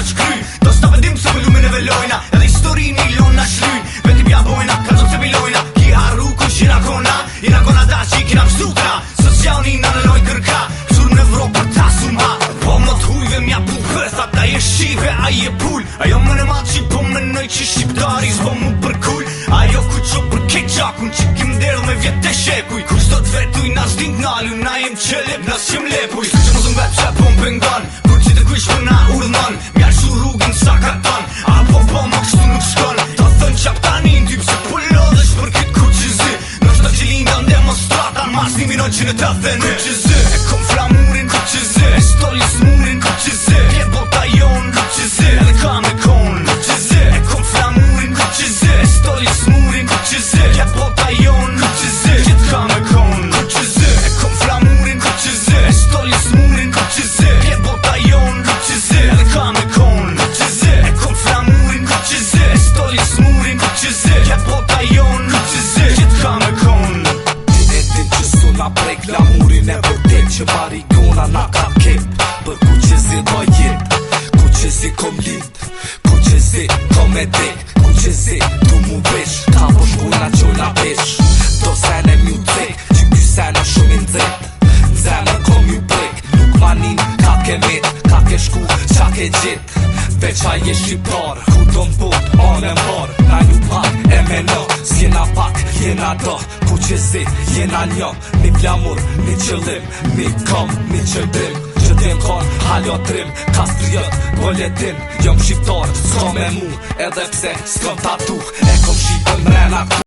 shkry. Do s'ta vendim se volumin e velojna, edhe historin i lona shlyn. Vetim ja bojna, ka zonë se bilojna, ki arru ku shina kona da që i kina mstutra. Socialni në loj kërka, sur në Evropa ta suma. Po më t'hujve mja pu përtha, ta je shive, a je pull. Ajo më në matë që po menoj që shqiptari s'po mu përkull. Ajo ku qo për kej gjakun që kim derë me vjetë të shekuj. Kur s'do t'vetuj na s'din t'nalu, na jem qelep, na s'jem lepuj. Që më zëm vetë që po më pengon, kur që të kush për na urdhnon. Mjarë shu rrugin sa karton, apo po më kështu nuk shkon. Ta thën qap tani në typ se po lodhesh për këtë kuqëzi. Nështë të që linda në demonstrata, mas një minon që në të thënë kuqëzi. E kom flamurin kuqëzi, e stollis murin kuqëzi. Kje bota jon kuqëzi, edhe ka me kon kuqëzi. E kom flamurin kuqëzi, e stollis murin kuqëzi. Kje bota jon kuqëzi, kje ka me kon kuqëzi. E kom flamurin kuqëzi, e stollis murin kuqëzi. Kje bota jon kuqëzi, edhe ka me kon kuqëzi. E kom flamurin kuqëzi, e stollis murin kuqëzi. Kje bota jon kuqëzi, kje ka me kon. Na prek glamurin e vërtet që marikona na ka kep. Për ku që zi do jet, ku që zi kom lind, ku që zi kom e dek, ku që zi du mu vesh, ka po shkuna qona vesh. Do sene mju trek, që ky sene shumë i ndret, zene kom ju prek, nuk manin ka ke met, ka ke shku, qa ke gjit. Veqa je shqiptar, ku do m'bot, anë e mbar, na ju pak e me në, s'jena pak, jena do, ku që zi, jena një, mi plamur, mi qëllim, mi kom, mi qëllim, që t'jem kon, halotrim, kastriot, boletin, jom shqiptar, s'kom e mu, edhe pse s'kom tatuh, e kom shqipën mrena